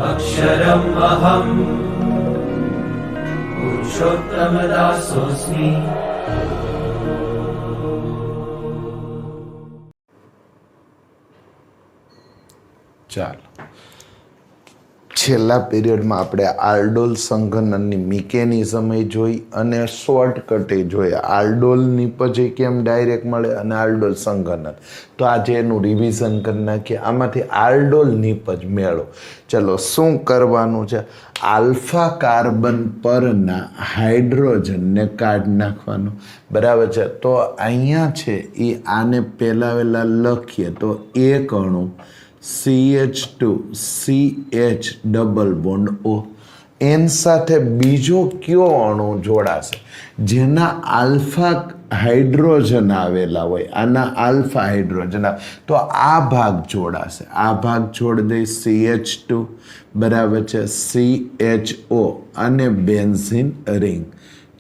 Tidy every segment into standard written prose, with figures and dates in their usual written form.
अक्षरम् अहम् पुरुषोत्तमदासोऽस्मि। ચાલો, છેલ્લા પીરિયડમાં આપણે આલ્ડોલ સંઘનનની મિકેનિઝમ જોઈ અને શોર્ટકટ જોઈ. આલ્ડોલ નિપજ કેમ ડાયરેક્ટ મળે અને આલ્ડોલ સંઘનન. તો આજે એનું રિવિઝન કરી નાખીએ. આમાંથી આલ્ડોલ નિપજ મેળો. ચલો, શું કરવાનું છે? આલ્ફા કાર્બન પરના હાઇડ્રોજનને કાઢી નાખવાનું. બરાબર છે. તો અહીંયા છે એ આને પહેલાં વહેલા લખીએ તો એક અણુ CH2 CH double bond O. એન સાથે બીજો કયો અણુ જોડાશે જેના આલ્ફા હાઇડ્રોજન આવેલા હોય? આના આલ્ફા હાઇડ્રોજન આવે તો આ ભાગ જોડાશે. આ ભાગ જોડી દઈ CH2, બરાબર છે, CHO અને બેન્ઝીન રિંગ.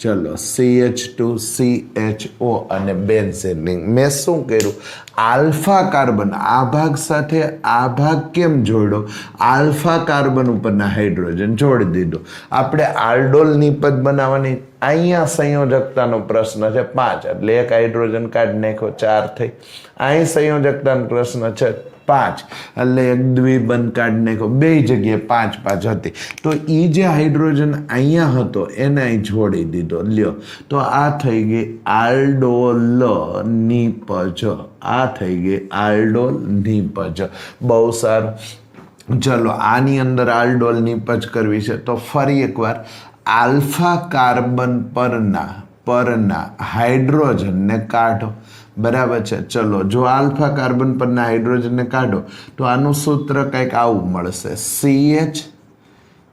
ચલો, CH2 CHO અને બેન્ઝીન રિંગ. મેં શું કર્યું? આલ્ફા કાર્બન આ ભાગ સાથે આ ભાગ કેમ જોડ્યો? આલ્ફા કાર્બન ઉપરના હાઇડ્રોજન જોડી દીધો. આપણે આલ્ડોલ નિપજ બનાવવાની. અહીંયા સંયોજકતાનો પ્રશ્ન છે 5, એટલે એક હાઇડ્રોજન કાઢી નાખ્યો, 4 થઈ. અહીં સંયોજકતાનો પ્રશ્ન છે 5, એટલે એક દ્વિબંધ કાઢી નાખ્યો, બે જગ્યાએ 5 5 હતી. તો એ જે હાઇડ્રોજન અહીંયા હતો એને અહીં જોડી દીધો. લ્યો, તો આ થઈ ગઈ આલ્ડોલ નિપજ. આ થઈ ગઈ આલ્ડોલ નિપજ. બહુ સારું. ચલો, આની અંદર આલ્ડોલ નિપજ કરવી છે તો ફરી એકવાર આલ્ફા કાર્બન પરના હાઇડ્રોજનને કાઢો. બરાબર છે. ચલો, જો આલ્ફા કાર્બન પરના હાઇડ્રોજનને કાઢો તો આનું સૂત્ર કંઈક આવું મળશે: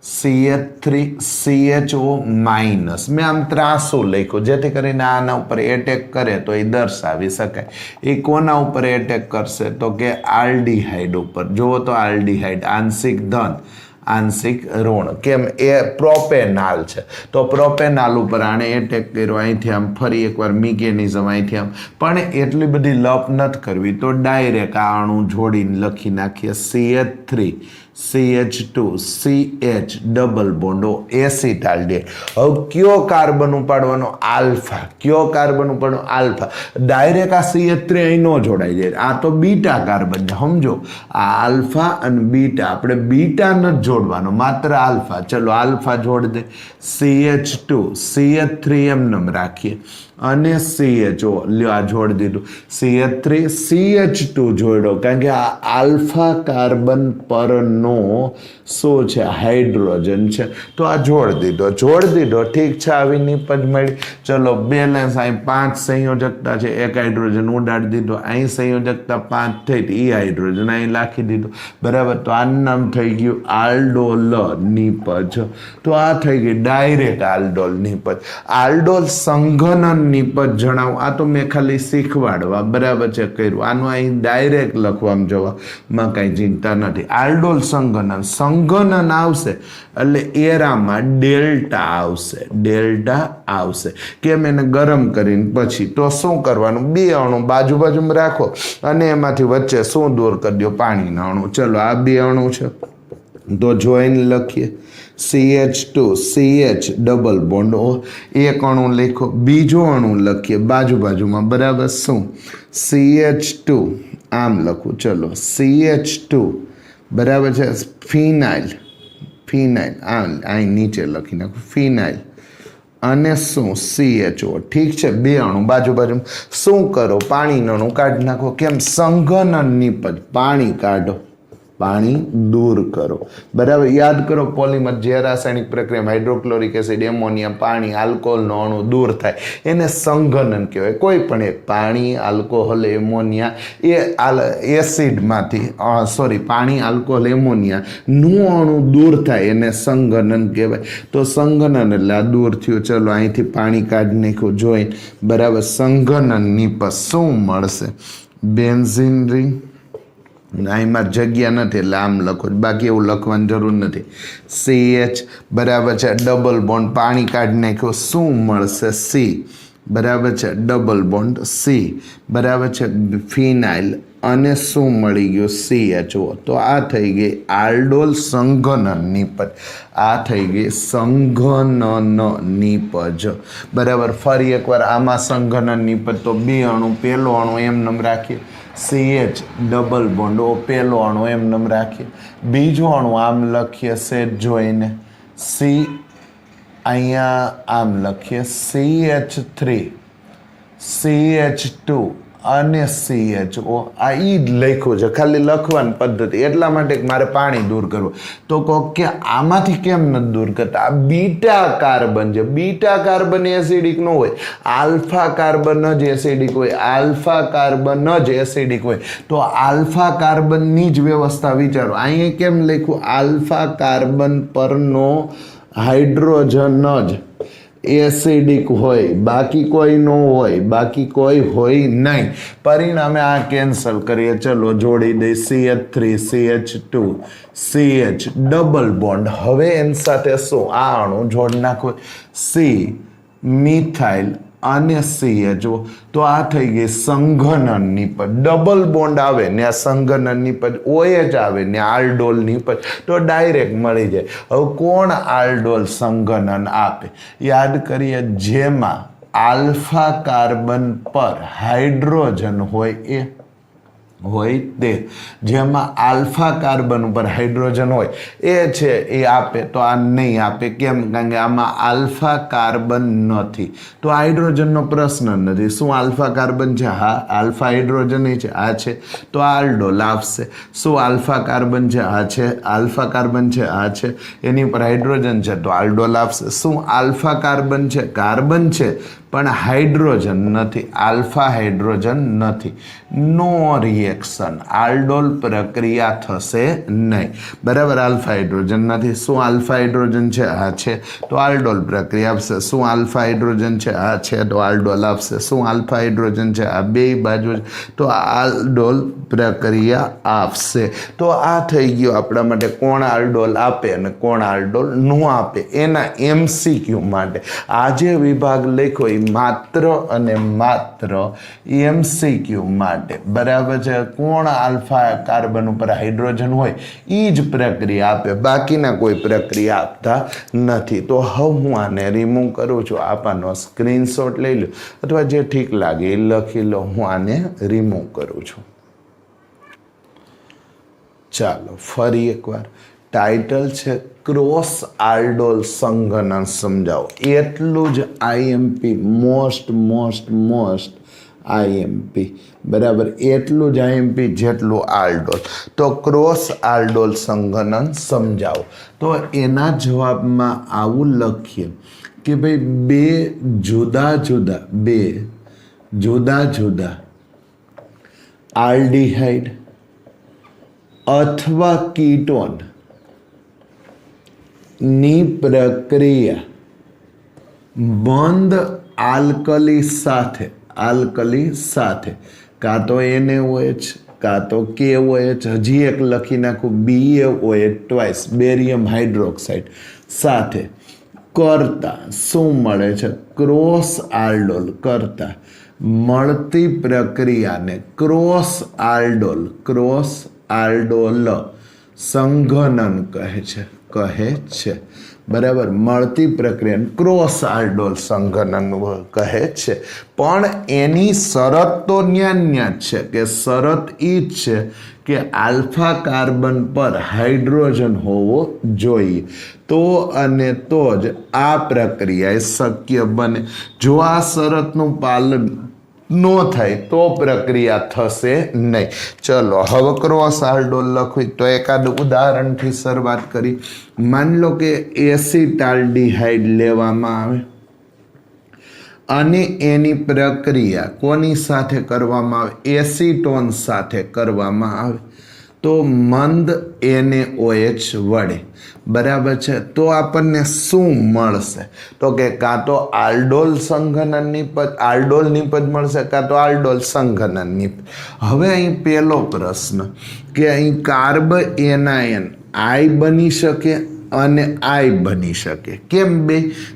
CH3 CHO માઇનસ. મેં આમ ત્રાસું લખ્યું જેથી કરીને આના ઉપર એટેક કરે તો એ દર્શાવી શકાય. એ કોના ઉપર એટેક કરશે? તો કે આલ્ડીહાઇડ ઉપર. જુઓ તો આલ્ડીહાઇડ આંશિક ધન આંશિક ઋણ. કેમ? એ પ્રોપેનાલ છે તો પ્રોપેનાલ ઉપર આણે એટેક કર્યો. અહીંથી આમ ફરી એકવાર મિકેનિઝમ અહીંથી આમ. પણ એટલી બધી લપ નથી કરવી, તો ડાયરેક્ટ આ અણુ જોડીને લખી નાખીએ CH3 CH2 CH double bond O એસિટાલ્ડિહાઇડ. હવે કયો કાર્બન ઉપાડવાનો? આલ્ફા. કયો કાર્બન ઉપાડવાનો? આલ્ફા. ડાયરેક્ટ આ CH3 અહીં ન જોડાઈ જાય. આ તો બીટા કાર્બન છે, સમજો. આ આલ્ફા અને બીટા. આપણે બીટા નથી જોડવાનો, માત્ર આલ્ફા. ચલો, આલ્ફા જોડી દે. CH2 CH3 એમ રાખીએ અને CHO. લ્યો, આ જોડી દીધું. CH3 CH2 જોડ્યો, કારણ કે આ આલ્ફા કાર્બન પરનો શું છે? હાઇડ્રોજન છે. તો આ જોડી દીધો. ઠીક છે, આવી નિપજ મળી. ચલો, બેલેન્સ. અહીં 5 સંયોજકતા છે, એક હાઇડ્રોજન ઉડાડી દીધો. અહીં સંયોજકતા 5 થઈ, એ હાઇડ્રોજન અહીં રાખી દીધું. બરાબર. તો આનું નામ થઈ ગયું આલ્ડોલ નિપજ. તો આ થઈ ગઈ ડાયરેક્ટ આલ્ડોલ નિપજ. આલ્ડોલ સંઘનન નિપજ જણાવો. આ તો મેં ખાલી શીખવાડવા, બરાબર છે, કર્યું. આનું અહીં ડાયરેક્ટ લખવામાં જવામાં કાંઈ ચિંતા નથી. આલ્ડોલ સંઘનન આવશે એટલે એરામાં ડેલ્ટા આવશે. કેમ? એને ગરમ કરીને પછી. તો શું કરવાનું? 2 અણુ બાજુમાં રાખો અને એમાંથી વચ્ચે શું દૂર કરી દો? પાણીના અણુ. ચલો, આ 2 અણુ છે તો જોઈને લખીએ CH2 CH double bond O. એક અણુ લખો, બીજો અણુ લખીએ બાજુમાં. બરાબર. શું? CH2 આમ લખું. ચલો, CH2 બરાબર છે, ફિનાઇલ. અહીં નીચે લખી નાખું ફિનાઇલ. અને શું? CHO. ઠીક છે, 2 અણુ બાજુમાં. શું કરો? પાણીનું અણુ કાઢી નાખો. કેમ? સંઘનન નિપજ. પાણી કાઢો, પાણી દૂર કરો. બરાબર. યાદ કરો, પોલિમર જે રાસાયણિક પ્રક્રિયામાં હાઇડ્રોક્લોરિક એસિડ, એમોનિયા, પાણી, આલ્કોહોલનો અણુ દૂર થાય એને સંઘનન કહેવાય. કોઈ પણ એક પાણી, આલ્કોહોલ, એમોનિયા એ એસિડમાંથી પાણી, આલ્કોહોલ, એમોનિયાનું અણુ દૂર થાય એને સંઘનન કહેવાય. તો સંઘનન એટલે આ દૂર થયું. ચલો, અહીંથી પાણી કાઢી નાખ્યું જોઈને. બરાબર. સંઘનન નિપજ શું મળશે? Benzene ring. અહીંમાં જગ્યા નથી એટલે આમ લખો, બાકી એવું લખવાની જરૂર નથી. CH બરાબર છે, ડબલ બોન્ડ. પાણી કાઢી નાખ્યો, શું મળશે? C બરાબર છે, ડબલ બોન્ડ C બરાબર છે, ફિનાઇલ અને શું મળી ગયું CHO. તો આ થઈ ગઈ આલ્ડોલ સંઘનન નિપજ. આ થઈ ગઈ સંઘનન નિપજ. બરાબર. ફરી એકવાર આમાં સંઘનન નિપજ તો બે અણુ, પહેલો અણુ એમ નામ રાખીએ, CH ડબલ બોન્ડ, પહેલો અણુ એમ નામ રાખીએ, બીજો અણુ આમ લખીએ સેજ જોઈને, અહીંયા આમ લખીએ CH3 CH2 અને CHO. આ ઈ જ લખ્યું છે, ખાલી લખવાની પદ્ધતિ. એટલા માટે મારે પાણી દૂર કરવું. તો કહો કે આમાંથી કેમ નથી દૂર કરતા? આ બીટા કાર્બન છે. બીટા કાર્બન એસિડિક ન હોય, આલ્ફા કાર્બન જ એસિડિક હોય, આલ્ફા કાર્બન જ એસિડિક હોય. તો આલ્ફા કાર્બનની જ વ્યવસ્થા વિચારો. અહીંયા કેમ લખ્યું? આલ્ફા કાર્બન પરનો હાઇડ્રોજન જ એસિડિક હોય, બાકી કોઈ ન હોય, બાકી કોઈ હોય નહીં. પરિણામે આ કેન્સલ કરીએ. ચલો જોડી દઈ CH3 CH2 CH double bond. હવે એની સાથે શું? આ અણુ જોડી નાખો, C મિથાઇલ અને CHO. તો આ થઈ ગઈ સંઘનન નિપજ. ડબલ બોન્ડ આવે ને આ સંઘનન નિપજ, OH આવે ને આલ્ડોલ નિપજ, તો ડાયરેક્ટ મળી જાય. હવે કોણ આલ્ડોલ સંઘનન આપે? યાદ કરીએ, જેમાં આલ્ફા કાર્બન પર હાઇડ્રોજન હોય એ હોય તે, જેમાં આલ્ફા કાર્બન ઉપર હાઇડ્રોજન હોય એ છે એ આપે. તો આ નહીં આપે. કેમ? કારણ કે આમાં આલ્ફા કાર્બન નથી, તો હાઇડ્રોજનનો પ્રશ્ન નથી. શું આલ્ફા કાર્બન છે? હા, આલ્ફા હાઇડ્રોજન છે, આ છે, તો આલ્ડોલ આપશે. શું આલ્ફા કાર્બન છે? આ છે, આલ્ફા કાર્બન છે, આ છે, એની પર હાઇડ્રોજન છે, તો આલ્ડોલ આપશે. શું આલ્ફા કાર્બન છે? કાર્બન છે પણ હાઇડ્રોજન નથી, આલ્ફા હાઇડ્રોજન નથી. નો રિએક્શન, આલ્ડોલ પ્રક્રિયા થશે નહીં. બરાબર. આલ્ફા હાઇડ્રોજન નથી. શું આલ્ફા હાઇડ્રોજન છે? આ છે, તો આલ્ડોલ પ્રક્રિયા આપશે. શું આલ્ફા હાઇડ્રોજન છે? આ છે, તો આલ્ડોલ આપશે. શું આલ્ફા હાઇડ્રોજન છે? આ બે બાજુ, તો આલ્ડોલ પ્રક્રિયા આપશે. તો આ થઈ ગયું આપણા માટે કોણ આલ્ડોલ આપે અને કોણ આલ્ડોલ ન આપે એના MCQ માટે. આજે વિભાગ લખ્યો માત્ર અને માત્ર MCQ માટે. બરાબર છે. કોણ આલ્ફા કાર્બન ઉપર હાઇડ્રોજન હોય એ જ પ્રક્રિયા આપે, બાકીના કોઈ પ્રક્રિયા આપતા નથી. તો હવે હું આને રિમૂવ કરું છું. આપાનો સ્ક્રીનશોટ લઈ લો અથવા જે ઠીક લાગે એ લખી લો. હું આને રિમૂવ કરું છું. ચાલો ફરી એકવાર. ટાઇટલ છે ક્રોસ આલ્ડોલ સંઘનન સમજાવો. એટલું જ IMP, મોસ્ટ IMP. બરાબર. એટલું જ IMP જેટલું આલ્ડોલ. તો ક્રોસ આલ્ડોલ સંઘનન સમજાવો. તો એના જવાબમાં આવું લખીએ કે ભાઈ બે જુદા જુદા આલ્ડીહાઇડ અથવા કીટોન ની પ્રક્રિયા બંધ આલ્કલી સાથે કાં તો NaOH કાં તો KOH, હજી એક લખી નાખું BaOH ટ્વાઇસ, બેરિયમ હાઇડ્રોક્સાઇડ સાથે કરતા શું મળે છે? ક્રોસ આલ્ડોલ કરતા મળતી પ્રક્રિયાને ક્રોસ આલ્ડોલ સંઘનન કહે છે. બરાબર. મળતી પ્રક્રિયાને ક્રોસ આલ્ડોલ સંઘનન કહે છે. પણ એની શરત તો ન્યા જ છે કે શરત એ જ છે કે આલ્ફા કાર્બન પર હાઇડ્રોજન હોવો જોઈએ. તો અને તો જ આ પ્રક્રિયા શક્ય બને. જો આ શરતનું પાલન નો થાય તો પ્રક્રિયા થશે નહીં. ચલો હવે ક્રોસ આલ્ડોલ લખવી તો એકાદ ઉદાહરણથી શરૂઆત કરી. માની લો કે એસિટાલ્ડીહાઇડ લેવામાં આવે અને એની પ્રક્રિયા કોની સાથે કરવામાં આવે? એસિટોન સાથે કરવામાં આવે. તો મંદ NaOH વડે. બરાબર છે. તો આપણને શું મળશે? તો કે કાં તો આલ્ડોલ સંઘનન નિપજ, આલ્ડોલ નિપજ મળશે, કાં તો આલ્ડોલ સંઘનન નિપજ. હવે અહીં પહેલો પ્રશ્ન કે અહીં કાર્બ એનાયન I બની શકે અને આઈ બની શકે. કેમ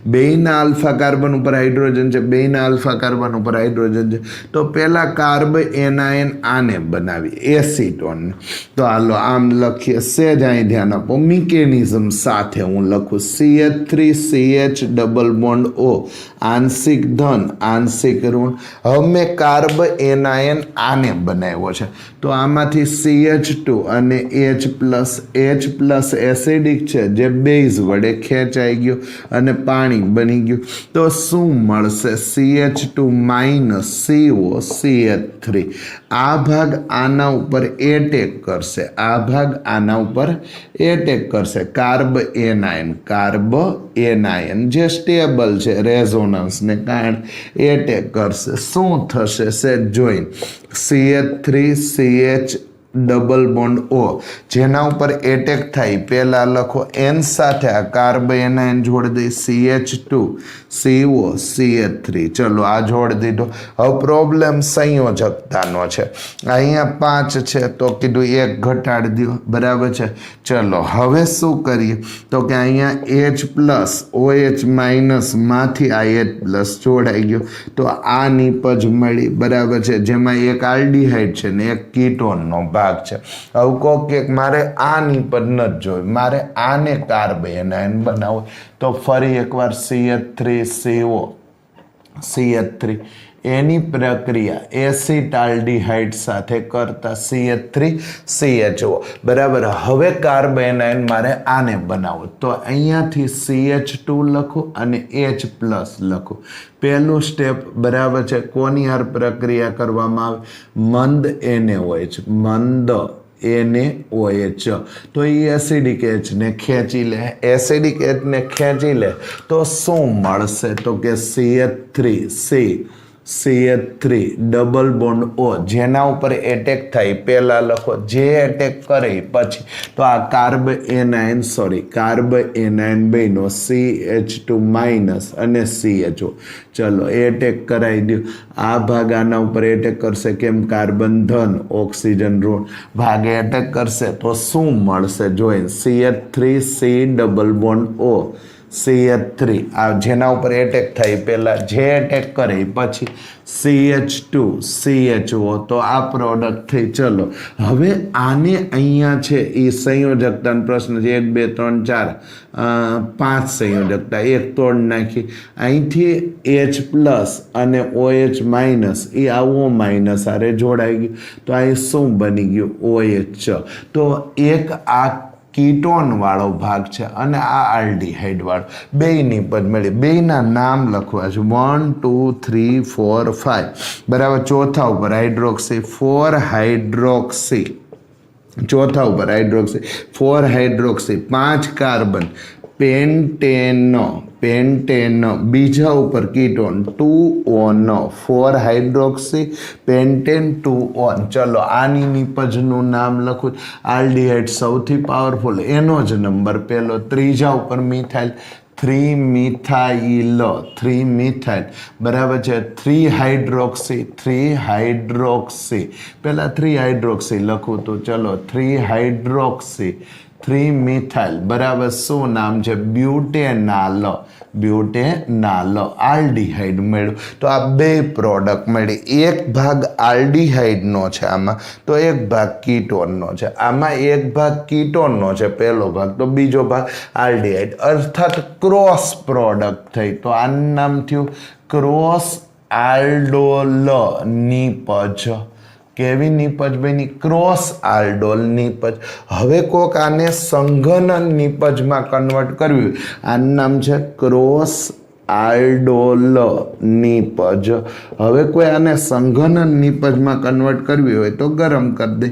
બેયના આલ્ફા કાર્બન ઉપર હાઇડ્રોજન છે, બેયના આલ્ફા કાર્બન ઉપર હાઇડ્રોજન છે. તો પહેલા કાર્બ એનાયન આને બનાવી એસિટોન. તો હાલો આમ લખીએ, સેજ અહીં ધ્યાન આપો, મિકેનિઝમ સાથે હું લખું CH3CH ડબલ બોન્ડ O, આંશિક ધન આંશિક ઋણ. હવે મેં કાર્બ એનાયન આને બનાવ્યો છે, તો આમાંથી CH2 અને H પ્લસ એસિડિક છે જે બેઝ વડે ખેંચાઈ ગયો અને પાણી બની ગયું. તો શું મળશે? CH2 minus CO CH3. આ ભાગ આના ઉપર એટેક કરશે, આ ભાગ આના ઉપર એટેક કરશે. કાર્બ એનાયન જે સ્ટેબલ છે રેઝોનન્સને કારણે એટેક કરશે. શું થશે? Set join CH3CH double bond O, જેના ઉપર એટેક થાય પહેલા લખો N સાથે આ કાર્બ એનાયન જોડી દઈ CH2 CO CH3. ચલો આ જોડી દીધો. હવે પ્રોબ્લેમ સંયોજકતાનો છે. અહીંયા 5 છે તો કીધું 1 ઘટાડી દો, બરાબર છે. ચલો હવે શું કરીએ તો કે અહીંયા H પ્લસ OH માઇનસ માંથી આ H પ્લસ જોડાઈ ગયો, તો આ નિપજ મળી, બરાબર છે, જેમાં એક આલ્ડીહાઇડ છે ને એક કીટોનનો ભાગ છે. હવે કહો કે મારે આ નિપજ નથી જોઈ, મારે આને કાર્બ એનાયન બનાવો. તો ફરી એકવાર CH3CO CH3 એની પ્રક્રિયા એસિટાલ્ડીહાઇડ સાથે કરતા CH3CHO, બરાબર. હવે કાર્બ એનાયન મારે આને બનાવો, તો અહીંયાથી CH2 લખો અને H પ્લસ લખો. પહેલું સ્ટેપ, બરાબર છે, કોની હાર પ્રક્રિયા કરવામાં આવે? મંદ NaOH, મંદ NaOH. તો એ એસિડિક H ને ખેંચી લે, એસિડિક H ને ખેંચી લે તો શું મળશે? તો કે CH3 ડબલ બોન્ડ O, જેના ઉપર એટેક થાય પહેલા લખો, જે એટેક કરે પછી. તો આ કાર્બ એનાયન બન્યો CH2 માઇનસ અને CHO. ચલો એટેક કરાવી દો. આ ભાગ આના ઉપર એટેક કરશે, કેમ? કાર્બન ધન ઓક્સિજન ઋણ. ભાગે એટેક કરશે તો શું મળશે? જોઈને CH3C double bond O CH3, આ જેના ઉપર એટેક થાય પહેલા, જે એટેક કરે પછી CH2 CHO. તો આ પ્રોડક્ટ થઈ. ચલો હવે આને અહીંયા છે એ સંયોજકતાનો પ્રશ્ન છે, 1 2 3 4 5 સંયોજકતા, એક તોડ નાખી. અહીંથી H પ્લસ અને OH માઇનસ એ આ O માઇનસ આરે જોડાઈ ગયું, તો અહીં શું બની ગયું? OH. તો એક આ કીટોન વાળો ભાગ છે અને આ આલ્ડીહાઇડ વાળો, બેયની પદ મળી. બેયના નામ લખવા છે 1 2 3 4 5, બરાબર. ચોથા ઉપર હાઇડ્રોક્સી 4 હાઇડ્રોક્સી, ચોથા ઉપર હાઇડ્રોક્સી 4 હાઇડ્રોક્સી, 5 કાર્બન પેન્ટેન, બીજા ઉપર ketone 2 ON, 4 hydroxy pentane 2 ON. ચલો આની નિપજનું નામ લખું. આલ્ડીહાઇડ સૌથી પાવરફુલ, એનો જ નંબર પહેલો. ત્રીજા ઉપર મિથાઇલ 3 મિથાઇલ, બરાબર છે. 3 હાઇડ્રોક્સી, પહેલા 3 હાઇડ્રોક્સી લખું તો ચલો 3 હાઇડ્રોક્સી 3 મિથાઇલ, બરાબર. શું નામ છે? બ્યુટેનાલ આલ્ડીહાઇડ મળ્યું. તો આ બે પ્રોડક્ટ મળી. એક ભાગ આલ્ડીહાઇડનો છે આમાં, તો એક ભાગ કીટોનનો છે આમાં. એક ભાગ કીટોનનો છે પહેલો ભાગ, તો બીજો ભાગ આલ્ડીહાઇડ, અર્થાત ક્રોસ પ્રોડક્ટ થઈ. તો આનું નામ થયું ક્રોસ આલ્ડોલ નિપજ. કેવી નિપજ બની? ક્રોસ આલ્ડોલ નિપજ. હવે કોક આને સંઘનન નિપજમાં કન્વર્ટ કરવી, આનું નામ છે ક્રોસ આલ્ડોલ નિપજ. હવે કોઈ આને સંઘનન નિપજમાં કન્વર્ટ કરવી હોય તો ગરમ કરી દે.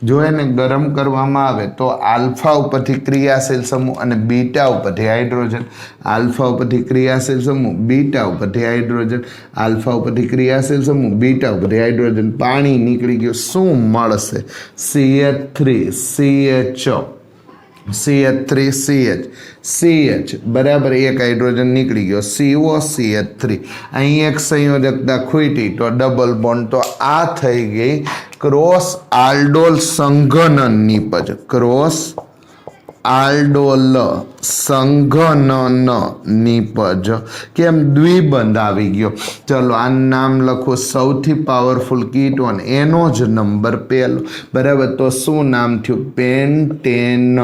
જો એને ગરમ કરવામાં આવે તો આલ્ફા ઉપરથી ક્રિયાશીલ સમૂહ અને બીટા ઉપરથી હાઇડ્રોજન, આલ્ફા ઉપરથી ક્રિયાશીલ સમૂહ, બીટા ઉપરથી હાઇડ્રોજન, આલ્ફા ઉપરથી ક્રિયાશીલ સમૂહ, બીટા ઉપરથી હાઇડ્રોજન, પાણી નીકળી ગયું. શું મળશે? CH3CH, બરાબર, એક હાઇડ્રોજન નીકળી ગયો, CO CH3. અહીં એક સંયોજકતા ખૂટી તો ડબલ બોન્ડ. તો આ થઈ ગઈ ક્રોસ આલ્ડોલ સંઘનન નિપજ. ક્રોસ આલ્ડોલ સંઘનન નિપજ. કેમ દ્વિબંધ આવી ગયો? ચલો આ નામ લખો. સૌથી પાવરફુલ કીટોન એનો જ નંબર પહેલો. બરાબર, તો શું નામ થયું? પેન્ટેન.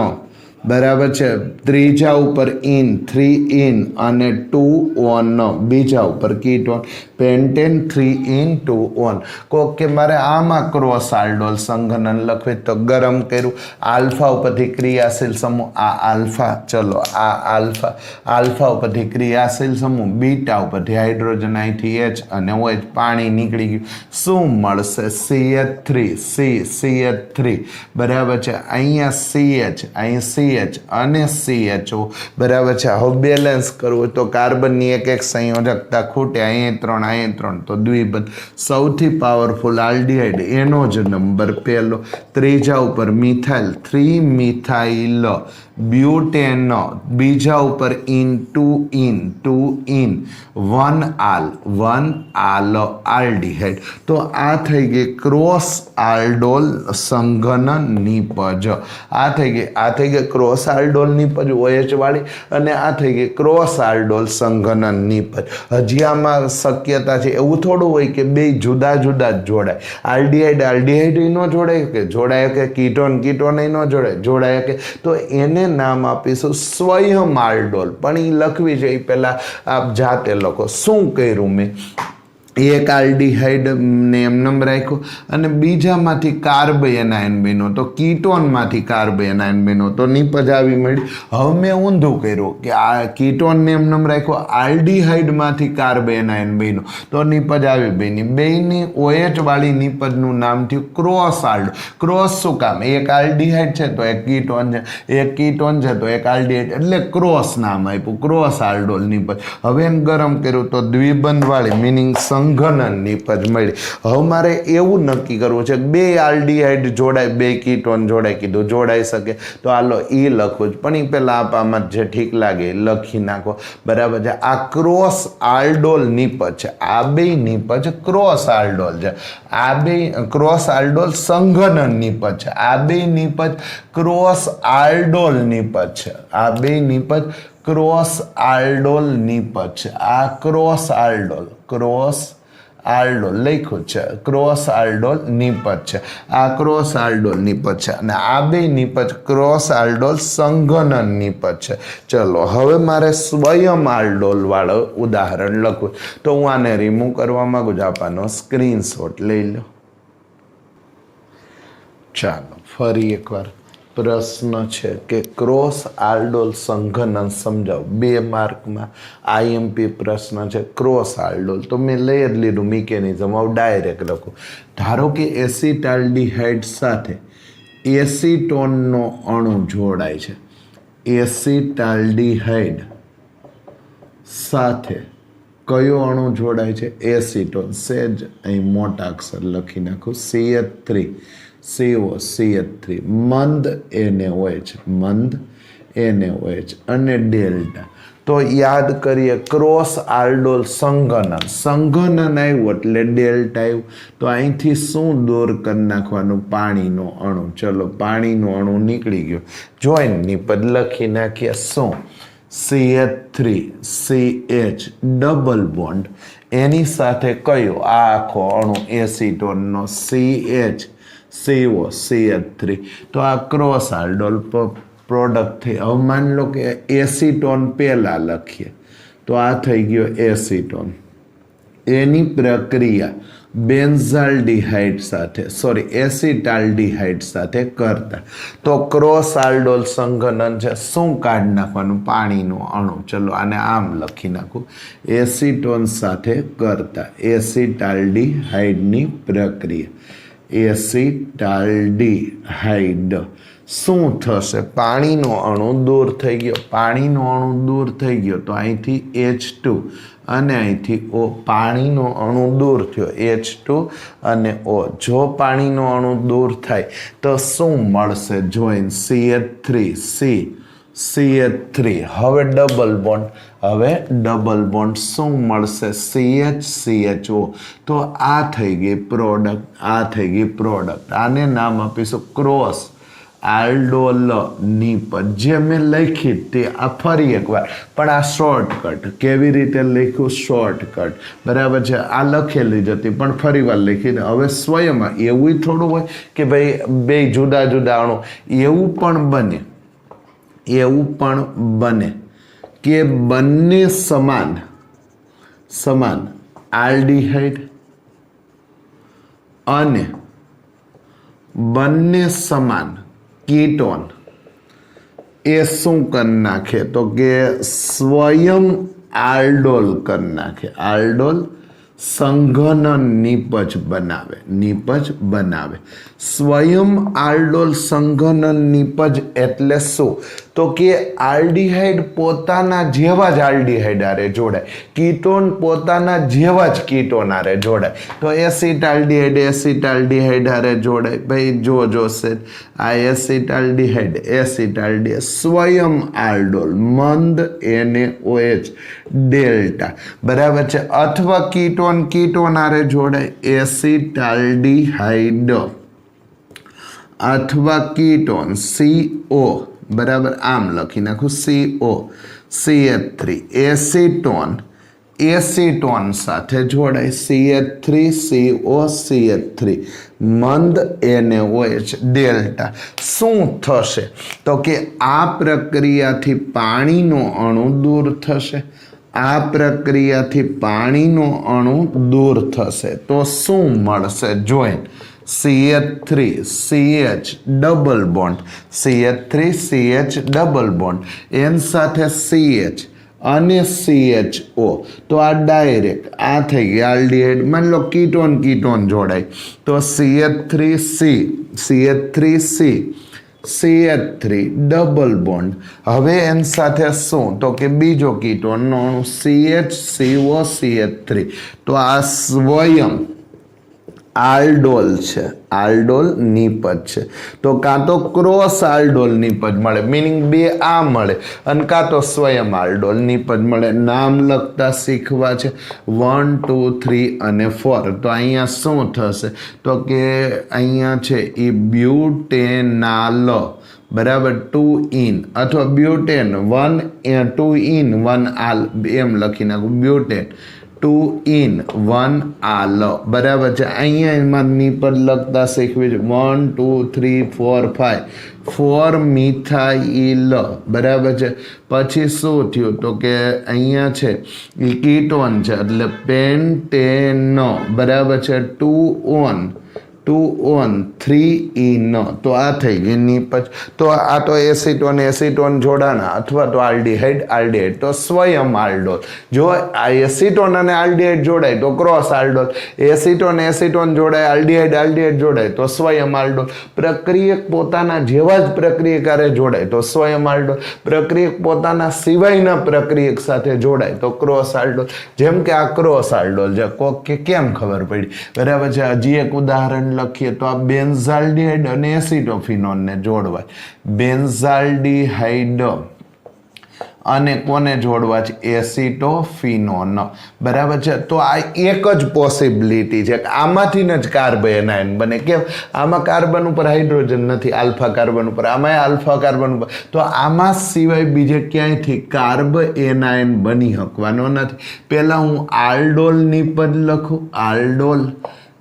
બરાબર છે. ત્રીજા ઉપર ઇન, 3 ઇન અને 2 ઓન. બીજા ઉપર કીટોન પેન્ટેન 3 ઇન 2 ઓન. કોક કે મારે આમાં ક્રોસ આલ્ડોલ સંઘનન લખવી, તો ગરમ કર્યું. આલ્ફા ઉપરથી ક્રિયાશીલ સમૂહ આ આલ્ફા. ચલો આ આલ્ફા. આલ્ફા ઉપરથી ક્રિયાશીલ સમૂહ બીટા ઉપરથી હાઇડ્રોજન અહીંથી H અને OH પાણી નીકળી ગયું. શું મળશે? CH3. બરાબર છે. અહીંયા CH, અહીં CH અને CHO. બરાબર છે. હવે બેલેન્સ કરવું તો કાર્બનની એક સંયોજકતા ખૂટે. અહીં 3 અહીં 3 તો દ્વિબંધ. સૌથી પાવરફુલ આલ્ડિહાઇડ એનો જ નંબર પહેલો. ત્રીજા ઉપર મિથાઇલ 3 મિથાઇલ બ્યુટેન. બીજા ઉપર ઇન 2 ઇન 1 આલ આલ્ડિહાઇડ. તો આ થઈ ગઈ ક્રોસ આલ્ડોલ સંઘનન નિપજ. આ થઈ ગઈ ક્રોસ આલ્ડોલ નિપજ OH વાળી, અને આ થઈ ગઈ ક્રોસ આલ્ડોલ સંઘનન નિપજ. હજી આમાં શક્યતા છે એવું થોડું હોય કે બે જુદા જુદા જ જોડાય. આલ્ડિહાઇડ ન જોડાય કે જોડાય, કે કીટોન ન જોડાય કે. તો એને નામ આપીશું સ્વયં આલ્ડોલ. પણ એ લખવી છે એ પહેલાં આપ જાતે લખો. શું કર્યું મેં? એક આલ્ડિહાઇડ ને એમનેમ રાખ્યો અને બીજામાંથી કાર્બોએનાયન બન્યો, તો કીટોનમાંથી કાર્બોએનાયન બન્યો, તો નિપજ આવી મળી. હવે મેં ઊંધું કર્યું કે આ કીટોનને એમનેમ રાખ્યો, આલ્ડિહાઇડમાંથી કાર્બોએનાયન બન્યો, તો નિપજ આવી બની. બેયની OH વાળી નિપજનું નામ થયું ક્રોસ આલ્ડોલ. ક્રોસ શું કામ? એક આલ્ડિહાઇડ છે તો એક કીટોન છે, એક કીટોન છે તો એક આલ્ડિહાઇડ, એટલે ક્રોસ નામ આપ્યું, ક્રોસ આલ્ડોલ નિપજ. હવે એને ગરમ કર્યું તો દ્વિબંધ વાળી મિનિંગ સંઘનન નિપજ મળી. હવે મારે એવું નક્કી કરવું છે કે બે આલ્ડિહાઇડ જોડાય, બે કીટોન જોડાય. કીધું જોડાઈ શકે, તો હાલો એ લખવું જ. પણ એ પહેલાં આપામાં જે ઠીક લાગે લખી નાખો. બરાબર છે. આ ક્રોસ આલ્ડોલ નિપજ છે. આ બે નિપજ ક્રોસ આલ્ડોલ છે. આ બે ક્રોસ આલ્ડોલ સંઘનન નિપજ છે. આ બે નિપજ ક્રોસ આલ્ડોલ નિપજ છે. આ બે નિપજ ક્રોસ આલ્ડોલ નિપજ છે. આ ક્રોસ આલ્ડોલ લખ્યું છે, ક્રોસ આલ્ડોલ નિપજ છે. આ ક્રોસ આલ્ડોલ નિપજ છે અને આ બે નિપજ ક્રોસ આલ્ડોલ સંઘનન નિપજ છે. ચલો હવે મારે સ્વયં આલ્ડોલ વાળો ઉદાહરણ લખવું, તો હું આને રિમૂવ કરવા માંગુ છું. આપવાનો સ્ક્રીનશોટ લઈ લો. ચાલો ફરી એકવાર પ્રશ્ન છે કે ક્રોસ આલ્ડોલ સંઘનન સમજાવો. 2 માર્કમાં IMP પ્રશ્ન છે ક્રોસ આલ્ડોલ. તો મેં લઈ જ લીધું મિકેનિઝમ. હવે ડાયરેક્ટ લખું. ધારો કે એસિટાલ્ડિહાઇડ સાથે એસિટોનનો અણુ જોડાય છે. એસિટાલ્ડિહાઇડ સાથે કયો અણુ જોડાય છે? એસિટોન. સેજ અહીં મોટા અક્ષર લખી નાખું. CH3 CH3 મંદ NaOH અને ડેલ્ટા. તો યાદ કરીએ ક્રોસ આલ્ડોલ સંઘનન આવ્યું એટલે ડેલ્ટા આવ્યું. તો અહીંથી શું દૂર કરી નાખવાનું? પાણીનો અણુ. ચલો પાણીનો અણુ નીકળી ગયો. જોઈન નિપજ લખી નાખીએ. શું? CH3 CH double bond. એની સાથે કયો? આ આખો અણુ એસિટોનનો CH CO CH3. તો આ ક્રોસ આલ્ડોલ પ્રોડક્ટ થઈ. હવે માની લો કે એસિટોન પહેલાં લખીએ, તો આ થઈ ગયો એસિટોન. એની પ્રક્રિયા એસિટાલ્ડિહાઇડ સાથે કરતા, તો ક્રોસ આલ્ડોલ સંઘનન છે. શું કાઢી નાખવાનું? પાણીનો અણુ. ચલો આને આમ લખી નાખું. એસિટોન સાથે કરતા એસિટાલ્ડિહાઇડની પ્રક્રિયા. એસિટાલ્ડિહાઇડ શું થશે? પાણીનો અણુ દૂર થઈ ગયો. પાણીનો અણુ દૂર થઈ ગયો તો અહીંથી H2 અને અહીંથી O. પાણીનો અણુ દૂર થયો, H2 અને O. જો પાણીનો અણુ દૂર થાય તો શું મળશે? જોઈન CH3 હવે ડબલ બોન્ડ. શું મળશે? CHO. તો આ થઈ ગઈ પ્રોડક્ટ. આને નામ આપીશું ક્રોસ આલ્ડોલ નિપજ જે મેં લખી તે આ ફરી એકવાર પણ આ શોર્ટકટ કેવી રીતે લખ્યું શોર્ટકટ બરાબર છે આ લખેલી જ હતી પણ ફરી વાર લખીને હવે સ્વયંમાં એવું થોડું હોય કે ભાઈ બે જુદા જુદા અણુ એવું પણ બને કે બંને સમાન આલ્ડીહાઇડ અને બંને સમાન કીટોન એ શું કરી નાખે તો કે સ્વયં આલ્ડોલ કરી નાખે આલ્ડોલ સંઘન નિપજ બનાવે સ્વયં આલ્ડોલ સંઘન નિપજ એટલે શું તો કે આલ્ડીહાઇડ પોતાના જેવા જ આલ્ડીહાઇડ આરે જોડાય કીટોન પોતાના જેવા જ કીટોન આરે જોડાય તો એસિટાલ્ડીહાઇડ આરે જોડાય ભાઈ જોશે આ એસિટાલ્ડીહાઇડ સ્વયં આલ્ડોલ મંદ NaOH ડેલ્ટા બરાબર છે અથવા કીટોન આરે જોડાય એસિટાલ્ડીહાઇડ અથવા કીટોન CO બરાબર આમ લખી નાખું CO CH3 એસિટોન સાથે જોડાય CH3COCH3 મંદ NaOH ડેલ્ટા શું થશે તો કે આ પ્રક્રિયાથી પાણીનો અણુ દૂર થશે તો શું મળશે જોઈન CH3CH ડબલ બોન્ડ એન સાથે CH અને CHO તો આ ડાયરેક્ટ આ થઈ ગયા આલ્ડીહાઇડ માની લો કીટોન જોડાય તો CH3C CH3 ડબલ બોન્ડ હવે એન સાથે શું તો કે બીજો કીટોનનો અણુ CHCOCH3 તો આ સ્વયં આલ્ડોલ છે આલ્ડોલ નિપજ છે તો કાં તો ક્રોસ આલ્ડોલ નિપજ મળે મિનિંગ બે આ મળે અને કાં તો સ્વયં આલ્ડોલ નિપજ મળે નામ લખતા શીખવા છે 1 2 3 અને 4 તો અહીંયા શું થશે તો કે અહીંયા છે એ બ્યુટેનાલ બરાબર 2 ઇન અથવા બ્યુટેન 2 ઇન 1 આલ એમ લખી નાખું બ્યુટેન 2 in 1 આલ બરાબર છે અહીંયા એમાં નિપજ લખતા શીખવી છે 1 2 3 4 5 4 મિથાઇલ બરાબર છે પછી શું થયું તો કે અહીંયા છે એ કીટોન છે એટલે પેન્ટેનો બરાબર છે 2 on 3 in તો આ થઈ ગઈ નિપજ તો આ તો એસિટોન જોડાના અથવા તો આલ્ડીહાઇડ તો સ્વયં આલ્ડોલ જો આ એસિટોન અને આલ્ડીહાઇડ જોડાય તો ક્રોસ આલ્ડોલ એસિટોન જોડાય આલ્ડીહાઇડ જોડાય તો સ્વયં આલ્ડોલ પ્રક્રિયક પોતાના જેવા જ પ્રક્રિયકારે જોડાય તો સ્વયં આલ્ડોલ પ્રક્રિયક પોતાના સિવાયના પ્રક્રિયક સાથે જોડાય તો ક્રોસ આલ્ડોલ જેમ કે આ ક્રોસ આલ્ડોલ છે કે કેમ ખબર પડી બરાબર છે હજી એક ઉદાહરણ લખીએ તો આ બેન્ઝાલ્ડીહાઇડ અને એસિટોફિનોનને જોડવા બેન્ઝાલ્ડીહાઇડ અને કોને જોડવા છે એસિટોફિનોન બરાબર છે તો આ એક જ પોસિબિલિટી છે આમાંથી જ કાર્બોએનાયન બને કેમ આમાં કાર્બન ઉપર હાઇડ્રોજન નથી આલ્ફા કાર્બન ઉપર આમાં આલ્ફા કાર્બન ઉપર તો આમાં સિવાય બીજે ક્યાંયથી કાર્બોએનાયન બની શકવાનો નથી પહેલાં હું આલ્ડોલ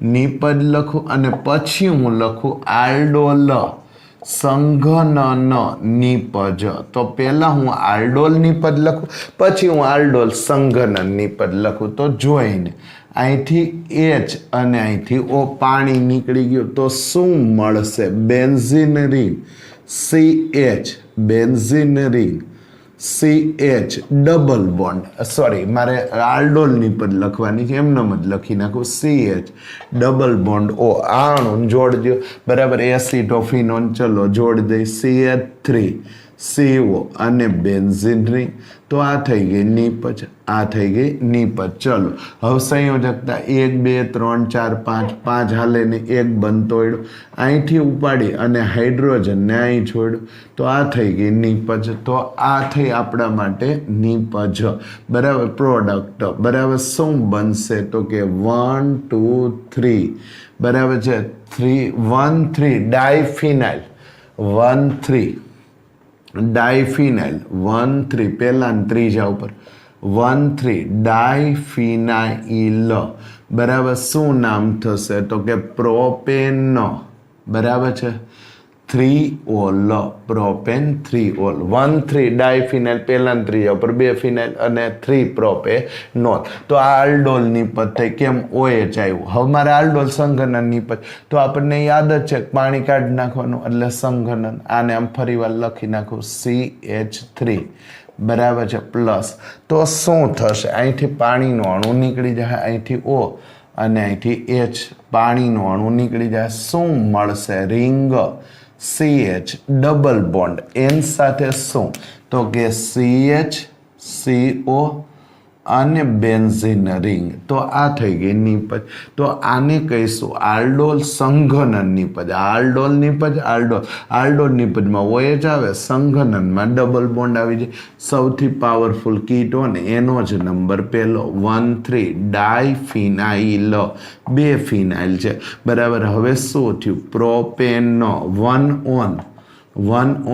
નિપજ લખું અને પછી હું લખું આલ્ડોલ સંઘનન નિપજ તો પહેલા હું આલ્ડોલ નિપજ લખું પછી હું આલ્ડોલ સંઘનન નિપજ લખું તો જોઈને અહીંથી H અને અહીંથી O પાણી નીકળી ગયું તો શું મળશે benzene ring CH double bond sorry મારે આલ્ડોલ નિપજ લખવાની છે એમનેમ જ લખી નાખું CH ડબલ બોન્ડ O આ અણુ જોડ દો બરાબર એસિટોફિનોન ચલો જોડ દઈ CH3 CO અને બેન્ઝીન રિંગ તો આ થઈ ગઈ નિપજ ચલો હવે સંયોજકતા 1 2 3 4 5 હાલે ને એક બંધોયડો અહીંથી ઉપાડી અને હાઇડ્રોજનને અહીં છોડ્યો તો આ થઈ ગઈ નિપજ તો આ થઈ આપણા માટે નિપજ બરાબર પ્રોડક્ટ બરાબર શું બનશે તો કે 1 2 3 બરાબર છે 3 1 3 ડાયફિનાઇલ 1,3 ડાયફિનાઇલ 1,3 પહેલા ને ત્રીજા ઉપર 1,3 ડાયફિનાઇલ બરાબર શું નામ થશે તો કે પ્રોપેન બરાબર છે 3-ol પ્રોપેન 3-ol 1,3 ડાયફિનાઇલ પહેલા ને ત્રીજા ઉપર 2 ફિનાઇલ અને 3 પ્રોપેનોલ તો આ આલ્ડોલ નિપજ થઈ કેમ OH આવ્યું હવે મારે આલ્ડોલ સંઘનન નિપજ તો આપણને યાદ જ છે પાણી કાઢી નાખવાનું એટલે સંઘનન આને આમ ફરીવાર લખી નાખું CH3 બરાબર છે પ્લસ તો શું થશે અહીંથી પાણીનો અણુ નીકળી જાય અહીંથી O અને અહીંથી H પાણીનો અણુ નીકળી જાય શું મળશે ring CH double bond N સાથે શું તો કે CH CO અને બેન્ઝીન રિંગ તો આ થઈ ગઈ નિપજ તો આને કહીશું આલ્ડોલ સંઘનન નિપજ આલ્ડોલ નિપજ આલ્ડોલ નિપજમાં OH આવે સંઘનનમાં ડબલ બોન્ડ આવી જાય સૌથી પાવરફુલ કીટોન એનો જ નંબર પહેલો 1,3 ડાયફિનાઇલ 2 ફિનાઇલ છે બરાબર હવે શું થયું પ્રોપેનો 1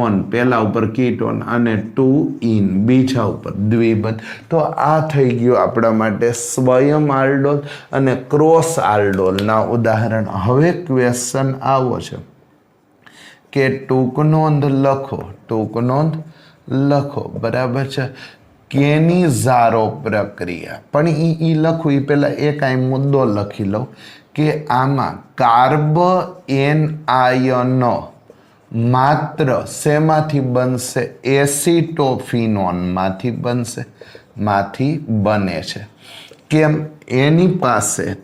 on પહેલા ઉપર કીટોન અને 2 in બીજા ઉપર દ્વિબંધ તો આ થઈ ગયું આપણા માટે સ્વયં આલ્ડોલ અને ક્રોસ આલ્ડોલના ઉદાહરણ હવે ક્વેશ્ચન આવો છે કે ટૂંક નોંધ લખો બરાબર છે કેની ઝારો પ્રક્રિયા પણ એ લખું એ પહેલાં એક આ મુદ્દો લખી લઉં કે આમાં કાર્બએનઆયનો માત્ર શેમાંથી બનશે એસિટોફિનોનમાંથી બને છે કેમ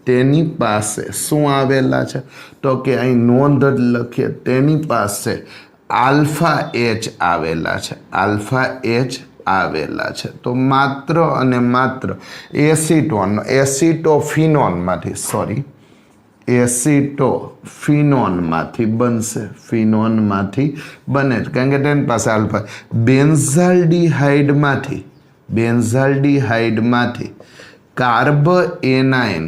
તેની પાસે શું આવેલા છે તો કે અહીં નોંધ જ લખીએ તેની પાસે આલ્ફા એચ આવેલા છે તો માત્ર અને માત્ર એસિટોફિનોનમાંથી બનશે બને છે કારણ કે તેની પાસે આલ્ફા બેન્ઝાલ્ડીહાઇડમાંથી કાર્બએનાયન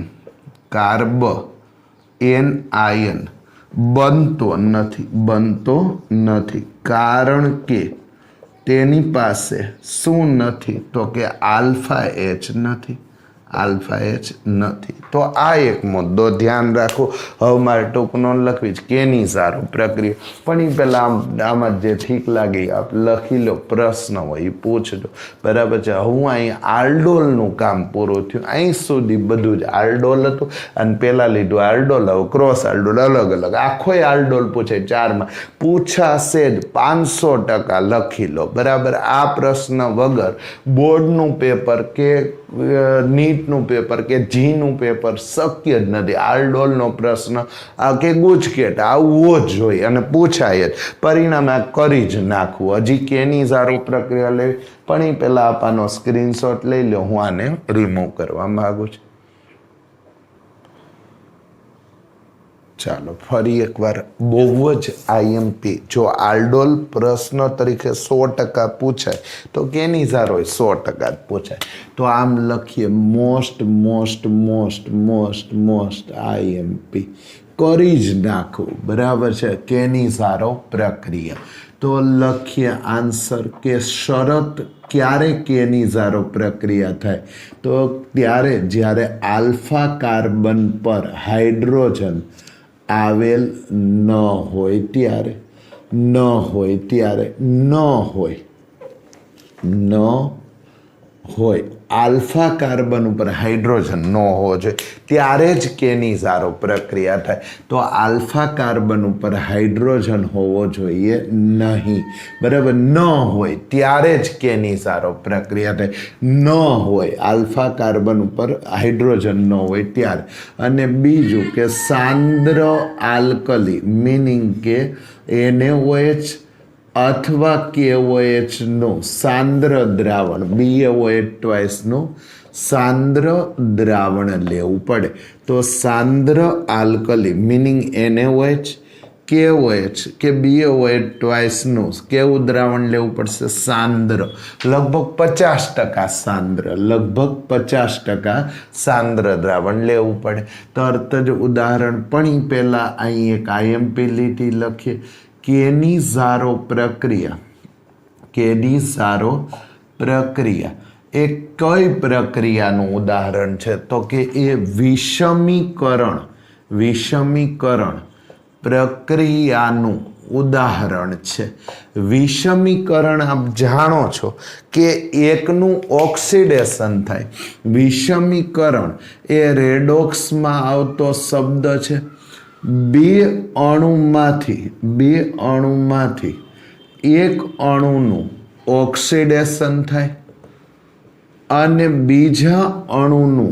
બનતો નથી કારણ કે તેની પાસે શું નથી તો કે આલ્ફા એચ નથી તો આ એક મુદ્દો ધ્યાન રાખો હવે મારે ટૂંકનો લખવી જ કેની ઝારો પ્રક્રિયા પણ એ પહેલાં આમાં જે ઠીક લાગે આપ લખી લો પ્રશ્ન હોય એ પૂછજો બરાબર છે હું અહીં આલ્ડોલનું કામ પૂરું થયું અહીં સુધી બધું જ આલ્ડોલ હતું અને પહેલાં લીધું આલ્ડોલ હવે ક્રોસ આલ્ડોલ અલગ આખોય આલ્ડોલ પૂછાય 4માં પૂછાશે જ 500% લખી લો બરાબર આ પ્રશ્ન વગર બોર્ડનું પેપર કે નીટનું પેપર કે જીનું પેપર શક્ય જ નથી આલ્ડોલનો પ્રશ્ન કે ગુજકેટ આવવો જ જોઈએ અને પૂછાય જ પરિણામે કરી જ નાખવું હજી કેની ઝારો પ્રક્રિયા લેવી પણ એ પહેલાં આપવાનો સ્ક્રીનશોટ લઈ લો હું આને રિમૂવ કરવા માગું છું ચાલો ફરી એકવાર બહુ જ આઈએમપી જો આલ્ડોલ પ્રશ્ન તરીકે 100% પૂછાય તો કેની ઝારો 100% જ પૂછાય તો આમ લખીએ મોસ્ટ આઈએમપી કરી જ નાખવું બરાબર છે કેની ઝારો પ્રક્રિયા તો લખીએ આન્સર કે શરત ક્યારે કેની ઝારો પ્રક્રિયા થાય તો ત્યારે જ્યારે આલ્ફા કાર્બન પર હાઇડ્રોજન આવેલ ન હોય આલ્ફા કાર્બન ઉપર હાઇડ્રોજન ન હોવો જોઈએ ત્યારે જ કેની ઝારો પ્રક્રિયા થાય તો આલ્ફા કાર્બન ઉપર હાઇડ્રોજન હોવો જોઈએ નહીં બરાબર ન હોય ત્યારે જ કેની ઝારો પ્રક્રિયા થાય ન હોય આલ્ફા કાર્બન ઉપર હાઇડ્રોજન ન હોય ત્યારે અને બીજું કે સાંદ્ર આલ્કલી મિનિંગ કે NaOH અથવા KOH નું સાંદ્ર દ્રાવણ BaOH ટ્વાઇસનું સાંદ્ર દ્રાવણ લેવું પડે તો સાંદ્ર આલ્કલી મિનિંગ NaOH KOH કે BaOH ટ્વાઇસનું કેવું દ્રાવણ લેવું પડશે સાંદ્ર લગભગ 50% સાંદ્ર દ્રાવણ લેવું પડે તરત જ ઉદાહરણ પણ પહેલાં અહીં એક IMP લીટી લખીએ કેનિઝારો પ્રક્રિયા, કેનિઝારો પ્રક્રિયા એ કઈ પ્રક્રિયાનું ઉદાહરણ છે? તો કે એ વિષમીકરણ પ્રક્રિયાનું ઉદાહરણ છે. વિષમીકરણ આપ જાણો છો કે એકનું ઓક્સિડેશન થાય. વિષમીકરણ એ રેડોક્સમાં આવતો શબ્દ છે. બે અણુમાંથી એક અણુનું ઓક્સિડેશન થાય અને બીજા અણુનું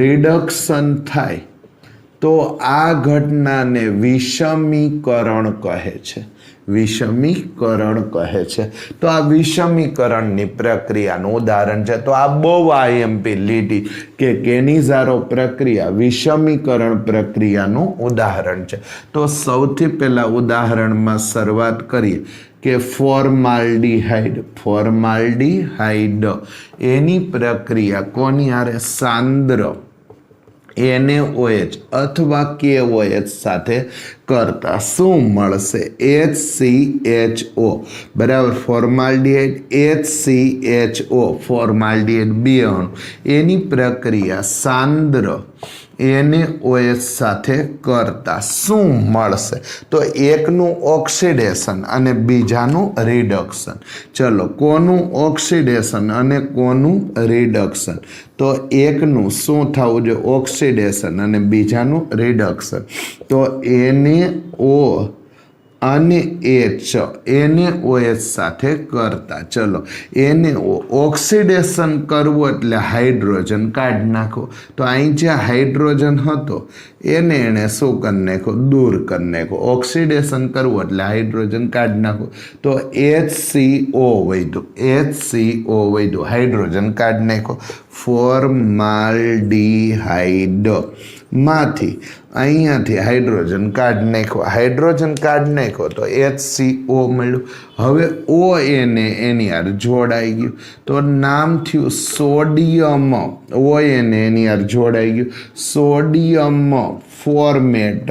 રિડક્શન થાય તો આ ઘટનાને વિષમીકરણ કહે છે. વિષમીકરણ કહે છે. તો આ વિષમીકરણની પ્રક્રિયાનું ઉદાહરણ છે. તો આ બહુ આઈએમપી લીટી કે કેનિઝારો પ્રક્રિયા વિષમીકરણ પ્રક્રિયાનું ઉદાહરણ છે. તો સૌથી પહેલા ઉદાહરણમાં શરૂઆત કરીએ કે ફોર્માલ્ડીહાઇડ એની પ્રક્રિયા કોની હારે? સાંદ્ર NaOH અથવા KOH સાથે કરતા શું મળશે? HCHO બરાબર. ફોર્માલ્ડીહાઇડ HCHO, ફોર્માલ્ડીહાઇડ બે અણુ એની પ્રક્રિયા સાંદ્ર NaOH સાથે કરતા શું મળશે? તો એકનું ઓક્સિડેશન અને બીજાનું રિડક્શન. ચલો, કોનું ઓક્સિડેશન અને કોનું રિડક્શન? તો એકનું શું થવું જોઈએ? ઓક્સિડેશન અને બીજાનું રિડક્શન. તો NaO અને NaOH સાથે કરતા. ચલો, NaO ઓક્સિડેશન કરવું એટલે હાઇડ્રોજન કાઢી નાખો. તો અહીં જે હાઇડ્રોજન હતો એને શું કરી નાખો? દૂર કરી નાખો. ઓક્સિડેશન કરવું એટલે હાઇડ્રોજન કાઢી નાખો. તો HCO વધ્યું, હાઇડ્રોજન કાઢી નાખો. ફોર્માલ્ડીહાઇડ માંથી અહીંયાથી હાઇડ્રોજન કાઢી નાખો. તો HCO મળ્યું. હવે ONA એની યાર જોડાઈ ગયું તો નામ થયું સોડિયમ. ONA એની યાર જોડાઈ ગયું સોડિયમ ફોર્મેટ.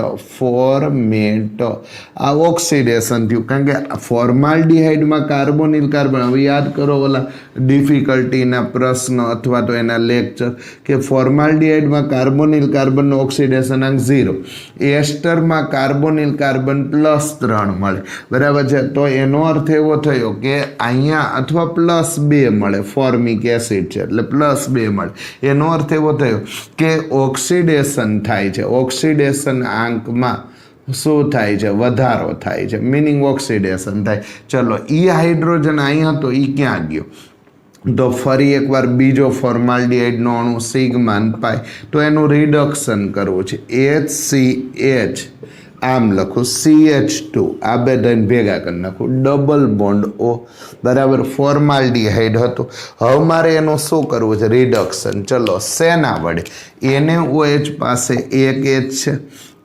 આ ઓક્સિડેશન થયું. કારણ કે ફોર્માલ્ડીહાઇડમાં કાર્બોનિલ કાર્બન, હવે યાદ કરો ઓલા ડિફિકલ્ટીના પ્રશ્ન અથવા તો એના લેક્ચર કે ફોર્માલ્ડીહાઇડમાં કાર્બોનિલ કાર્બનનું ઓક્સિડેશન અંક 0, એસ્ટરમાં કાર્બોનિલ કાર્બન +3 મળે. બરાબર છે. તો એનો અર્થ એવો થયો કે અહીંયા અથવા +2 મળે. ફોર્મિક એસિડ છે એટલે +2 મળે. એનો અર્થ એવો થયો કે ઓક્સિડેશન થાય છે. ઓક્સિડેશન આંકમાં શું થાય છે? વધારો થાય છે. મિનિંગ ઓક્સિડેશન થાય. ચલો, ઈ હાઇડ્રોજન અહીં હતો, ઈ ક્યાં ગયો? તો ફરી એકવાર બીજો ફોર્માલ્ડીહાઇડનો અણુ સિગ્મા પાય, તો એનું રિડક્શન કરવું છે. HCH આમ લખું, CH2 આ બધાને ભેગા કરી નાખું, ડબલ બોન્ડ O. બરાબર. ફોર્માલ્ડીહાઇડ હતું. હવે મારે એનું શું કરવું છે? રિડક્શન. ચલો, શેના વડે? NaOH પાસે એક H છે,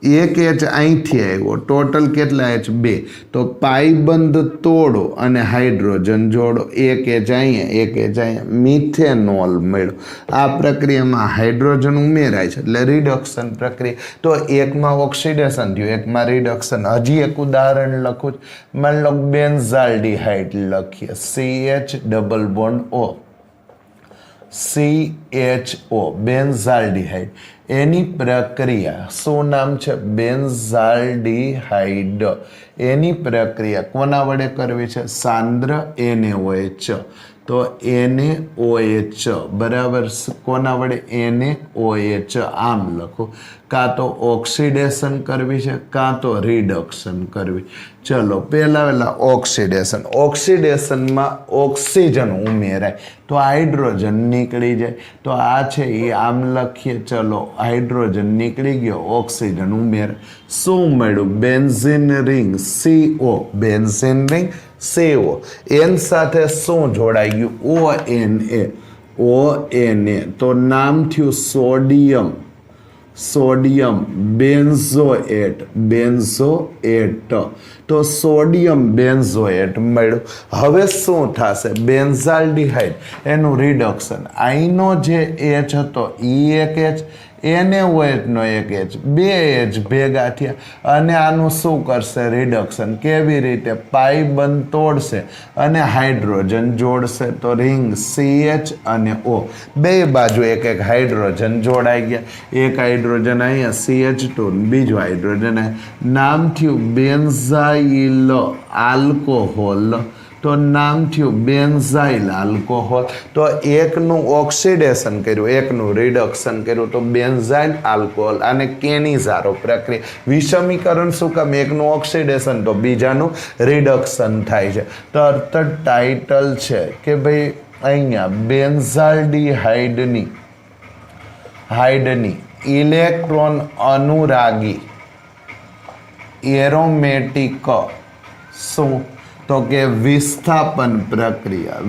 એક H અહીંથી આવ્યો. ટોટલ કેટલા H? 2. તો પાઈબંધ તોડો અને હાઇડ્રોજન જોડો. એક H અહીંયા, એક H અહીંયા, મિથેનોલ મળ્યો. આ પ્રક્રિયામાં હાઇડ્રોજન ઉમેરાય છે એટલે રિડક્શન પ્રક્રિયા. તો એકમાં ઓક્સિડેશન થયું, એકમાં રિડક્શન. હજી એક ઉદાહરણ લખું. માની લો બેન્ઝાલ્ડીહાઇડ લખીએ, CH double bond O, CHO બેન્ઝાલ્ડીહાઇડ એની પ્રક્રિયા શું નામ છે? બેન્ઝાલ્ડીહાઇડ એની પ્રક્રિયા કોના વડે કરવી છે? સાંદ્ર NaOH. તો NaOH બરાબર કોના વડે? NaOH આમ લખો. કાં તો ઓક્સિડેશન કરવી છે કાં તો રિડક્શન કરવી. ચલો, પહેલા ઓક્સિડેશનમાં ઓક્સિજન ઉમેરાય તો હાઇડ્રોજન નીકળી જાય. તો આ છે એ આમ લખીએ. ચલો, હાઇડ્રોજન નીકળી ગયો, ઓક્સિજન ઉમેરાય. શું મળ્યું? Benzene ring CO. Benzene ring CO. એન સાથે શું જોડાઈ ગયું? ONA. તો નામ થયું સોડિયમ બેન્ઝોએટ. તો સોડિયમ બેન્ઝોએટ મળ્યું. હવે શું થશે? બેન્ઝાલ્ડીહાઇડ એનું રિડક્શન. અહીંનો જે H હતો એ એક H, NaOH નો એક H, બે H ભેગા થયા અને આનું શું કરશે? રિડક્શન. કેવી રીતે? પાઈ બંધ તોડશે અને હાઇડ્રોજન જોડશે. તો રિંગ CH અને O બે બાજુ એક એક હાઇડ્રોજન જોડાઈ ગયા. એક હાઇડ્રોજન અહીંયા CH2, બીજું હાઇડ્રોજન નામ થયું બેન્ઝાઇલ આલ્કોહોલ. તો નામ થયું બેન્ઝાઇલ આલ્કોહોલ. તો એકનું ઓક્સિડેશન કર્યું, એકનું રિડક્શન કર્યું, તો બેન્ઝાઇલ આલ્કોહોલ. આને કેનિઝારો પ્રક્રિયા. વિષમીકરણ શું કામ? એકનું ઓક્સિડેશન તો બીજાનું રિડક્શન થાય છે. તો અર્થ ટાઇટલ છે કે ભાઈ અહીંયા બેન્ઝાલ્ડીહાઇડની ઇલેક્ટ્રોન અનુરાગી એરોમેટિક શું? તો કે વિસ્થાપન પ્રક્રિયા.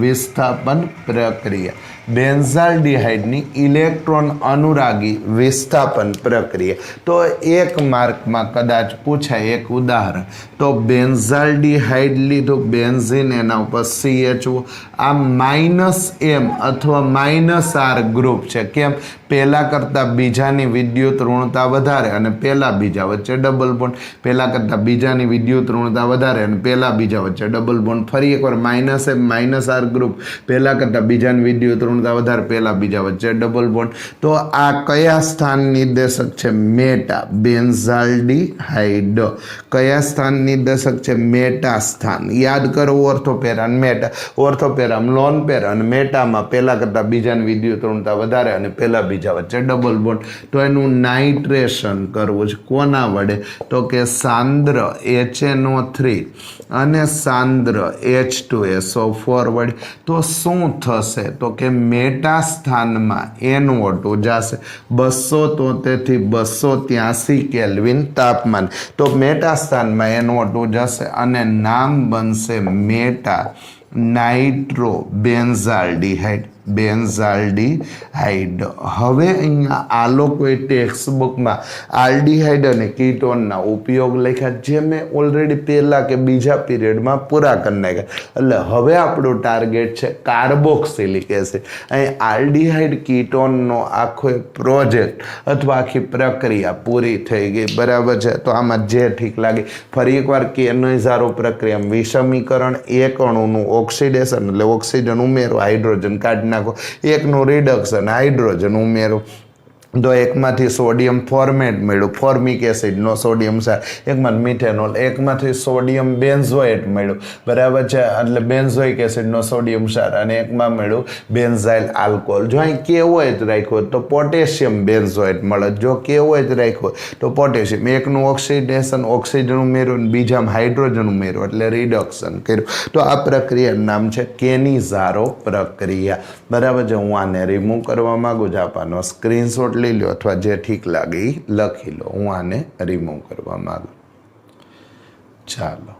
બેન્ઝાલ્ડીહાઇડની ઇલેક્ટ્રોન અનુરાગી વિસ્થાપન પ્રક્રિયા. તો એક માર્કમાં કદાચ પૂછાય એક ઉદાહરણ. તો બેન્ઝાલ્ડીહાઇડ લીધું, બેન્ઝીન, એના ઉપર CHO. આ -M અથવા -R ગ્રુપ છે. કેમ? પહેલા કરતાં બીજાની વિદ્યુત ઋણતા વધારે અને પહેલા બીજા વચ્ચે ડબલ બોન્ડ. પહેલા કરતાં બીજાની વિદ્યુત ઋણતા વધારે અને પહેલા બીજા વચ્ચે ડબલ બોન્ડ. ફરી એકવાર -M -R ગ્રુપ. પહેલા કરતાં બીજાની વિદ્યુત ઋણતા વધારે, પહેલા બીજા વચ્ચે ડબલ બોન્ડ. તો આ કયા સ્થાન નિર્દેશક છે? મેટા. બેન્ઝાલ્ડીહાઇડ કયા સ્થાન નિર્દેશક છે? મેટા સ્થાન. યાદ કરો ઓર્થોપેરા અને મેટા. ઓર્થોપેરામાં લોન પેર અને મેટામાં પહેલા કરતાં બીજાની વિદ્યુત ઋણતા વધારે અને પહેલા બીજા વચ્ચે ડબલ બોન્ડ. તો એનું નાઇટ્રેશન કરવું છે. કોના વડે? તો કે સાંદ્ર HNO3 અને સાંદ્ર H2SO4 વડે. તો શું થશે? તો કે મેટા સ્થાનમાં NO2 જશે 273 થી 283 કેલ્વિન તાપમાન. તો મેટા સ્થાનમાં NO2 જશે અને નામ બનશે મેટા નાઇટ્રો બેન્ઝાલ્ડીહાઇડ. હવે અહીંયા આ લોકોએ ટેક્સ્ટ બુકમાં આલ્ડીહાઇડ અને કીટોનના ઉપયોગ લખ્યા, જે મેં ઓલરેડી પહેલાં કે બીજા પીરિયડમાં પૂરા કરી નાખ્યા. એટલે હવે આપણું ટાર્ગેટ છે કાર્બોક્સિલિક એસિડ. અહીં આલ્ડીહાઇડ કીટોનનો આખો પ્રોજેક્ટ અથવા આખી પ્રક્રિયા પૂરી થઈ ગઈ. બરાબર છે? તો આમાં જે ઠીક લાગે. ફરી એકવાર કેનિઝારો પ્રક્રિયા, વિષમીકરણ, એક અણુનું ઓક્સિડેશન એટલે ઓક્સિજન ઉમેરો, હાઇડ્રોજન કાઢી નાખો, એકનું રિડક્શન, હાઇડ્રોજન ઉમેરો. તો એકમાંથી સોડિયમ ફોર્મેટ મળ્યું, ફોર્મિક એસિડનો સોડિયમ સાર. એકમાં મિથેનોલ, એકમાંથી સોડિયમ બેન્ઝોએટ મળ્યું. બરાબર છે? એટલે બેન્ઝોઇક એસિડનો સોડિયમ સાર. અને એકમાં મળ્યું બેન્ઝાઇલ આલ્કોહોલ. જો અહીં KOH રાખ્યો તો પોટેશિયમ બેન્ઝોએટ મળે. જો KOH રાખ્યો તો પોટેશિયમ. એકનું ઓક્સિડેશન, ઓક્સિજન ઉમેર્યું, બીજામાં હાઇડ્રોજન ઉમેર્યું એટલે રિડક્શન કર્યું. તો આ પ્રક્રિયાનું નામ છે કેનિઝારો પ્રક્રિયા. બરાબર છે? હું આને રિમૂવ કરવા માગું છું. આપવાનો સ્ક્રીનશોટ લઈ લો અથવા જે ઠીક લાગે એ લખી લો. હું આને રિમૂવ કરવા માંગુ. ચાલો,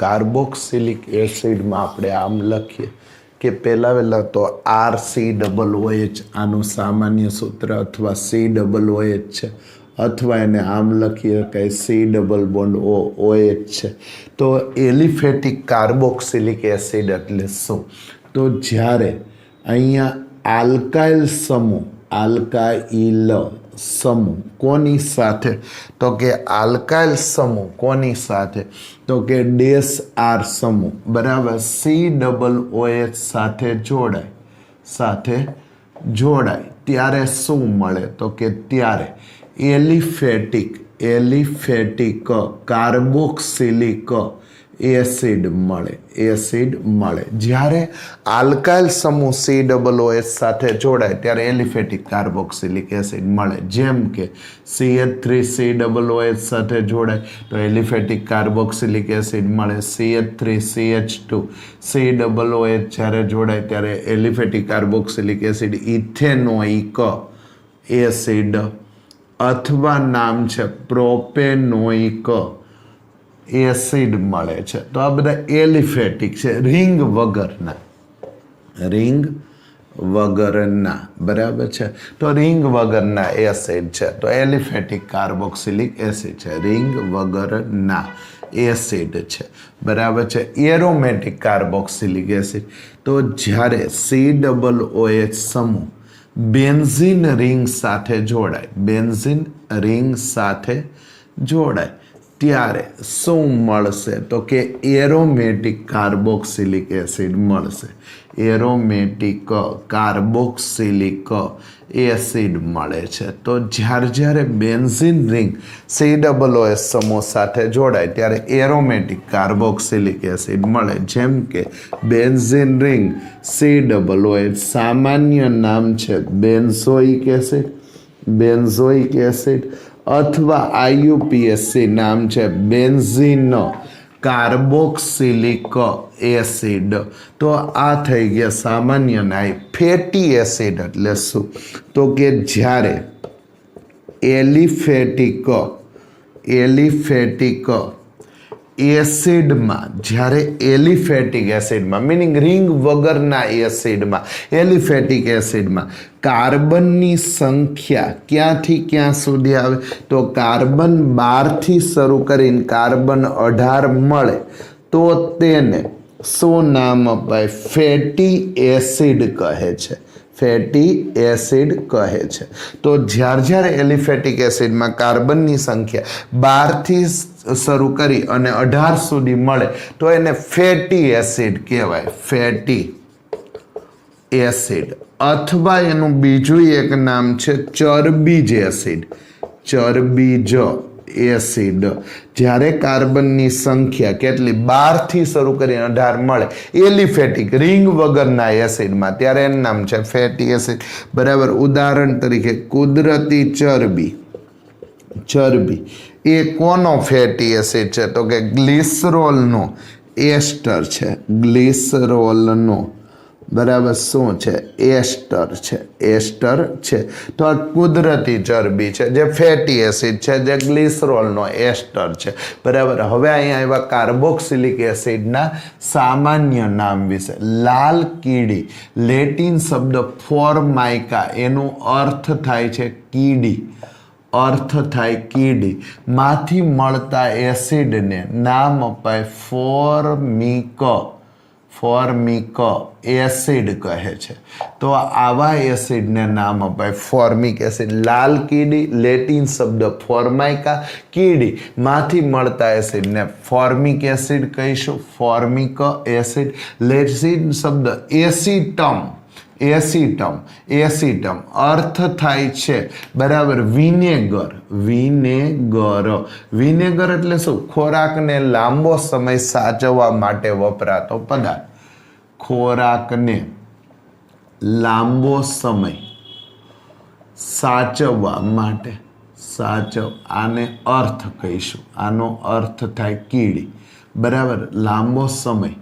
કાર્બોક્સિલિક એસિડમાં આપણે આમ લખીએ કે પહેલા તો RCOOH આનું સામાન્ય સૂત્ર અથવા COOH છે, અથવા એને આમ લખીએ કે C ડબલ બોન્ડ OH છે. તો એલિફેટિક કાર્બોક્સિલિક એસિડ એટલે શું? તો જ્યારે અહીંયા આલ્કાઇલ સમૂહ, આલ્કાઇલ સમૂહ કોની સાથે? તો કે આલ્કાઇલ સમૂહ કોની સાથે? તો કે -R સમૂહ. બરાબર? COOH સાથે જોડાય ત્યારે શું મળે? તો કે ત્યારે એલિફેટિક કાર્બોક્સિલિક એસિડ મળે. જ્યારે આલ્કાઇલ સમૂહ COOH સાથે જોડાય ત્યારે એલિફેટિક કાર્બોક્સિલિક એસિડ મળે. જેમ કે CH3COOH સાથે જોડાય તો એલિફેટિક કાર્બોક્સિલિક એસિડ મળે. CH3CH2 COOH જ્યારે જોડાય ત્યારે aliphatic carboxylic acid ethanoic acid અથવા નામ છે પ્રોપેનોઇક એસિડ મળે છે. તો આ બધા એલિફેટિક છે, રિંગ વગરના. બરાબર છે? તો રિંગ વગરના એસિડ છે તો એલિફેટિક કાર્બોક્સિલિક એસિડ છે, રિંગ વગરના એસિડ છે. બરાબર છે? એરોમેટિક કાર્બોક્સિલિક એસિડ તો જ્યારે COOH સમૂહ બેન્ઝીન રિંગ સાથે જોડાય, બેન્ઝીન રિંગ સાથે જોડાય ત્યારે શું મળશે? તો કે એરોમેટિક કાર્બોક્સિલિક એસિડ મળશે. એરોમેટિક કાર્બોક્સિલિક એસિડ મળે છે. તો જ્યારે બેન્ઝીન રિંગ COOH સમૂહ સાથે જોડાય ત્યારે એરોમેટિક કાર્બોક્સિલિક એસિડ મળે. જેમ કે બેન્ઝીન રિંગ COOH, સામાન્ય નામ છે બેન્ઝોઇક એસિડ, બેન્ઝોઇક એસિડ, અથવા IUPAC નામ છે બેન્ઝીન કાર્બોક્સિલિક એસિડ. તો આ થઈ ગયા સામાન્ય નામ. ફેટી એસિડ એટલે શું? તો કે જ્યારે એલિફેટિક એસિડમાં, જ્યારે એલિફેટિક એસિડમાં મિનિંગ રિંગ વગરના એસિડમાં, એલિફેટિક એસિડમાં કાર્બનની સંખ્યા ક્યાંથી ક્યાં સુધી આવે? તો કાર્બન 12થી શરૂ કરીને કાર્બન 18 મળે તો તેને શું નામ અપાય? ફેટી એસિડ કહે છે. ફેટી એસિડ કહે છે. તો જ્યારે એલિફેટિક એસિડમાં કાર્બનની સંખ્યા 12થી શરૂ કરી અને 18 સુધી મળે તો એને ફેટી એસિડ કહેવાય, ફેટી એસિડ. અથવા એનું બીજું એક નામ છે ચરબીજ એસિડ, ચરબીજ એસિડ. જ્યારે કાર્બનની સંખ્યા કેટલી 12થી શરૂ કરીને 18 મળે એલિફેટિક રિંગ વગરના એસિડમાં ત્યારે એનું નામ છે ફેટી એસિડ. બરાબર. ઉદાહરણ તરીકે કુદરતી ચરબી, ચરબી એ કોનો ફેટી એસિડ છે? તો કે ગ્લિસરોલનો એસ્ટર છે, ગ્લિસરોલનો. બરાબર. શું છે? એસ્ટર છે, એસ્ટર છે. તો આ કુદરતી ચરબી છે જે ફેટી એસિડ છે, જે ગ્લિસરોલનો એસ્ટર છે. બરાબર. હવે અહીંયા આવ્યા કાર્બોક્સિલિક એસિડના સામાન્ય નામ વિશે. લાલ કીડી, લેટિન શબ્દ ફોર્માઇકા, એનો અર્થ થાય છે કીડી, અર્થ થાય કીડી. માંથી મળતા એસિડને નામ અપાય ફોર્મિક, ફોર્મિક એસિડ કહે છે. તો આવા એસિડને નામ અપાય ફોર્મિક એસિડ. લાલ કીડી, લેટિન શબ્દ ફોર્માઇકા, કીડી, માંથી મળતા એસિડને ફોર્મિક એસિડ કહીશું, ફોર્મિક એસિડ. લેટિન શબ્દ એસિટમ, એસિટમ, એસિટમ અર્થ થાય છે બરાબર વિનેગર, વિનેગર. વિનેગર એટલે શું? ખોરાકને લાંબો સમય સાચવવા માટે વપરાતો પદાર્થ. ખોરાકને લાંબો સમય સાચવવા માટે, આને અર્થ કહીશું. આનો અર્થ થાય કીડી. બરાબર. લાંબો સમય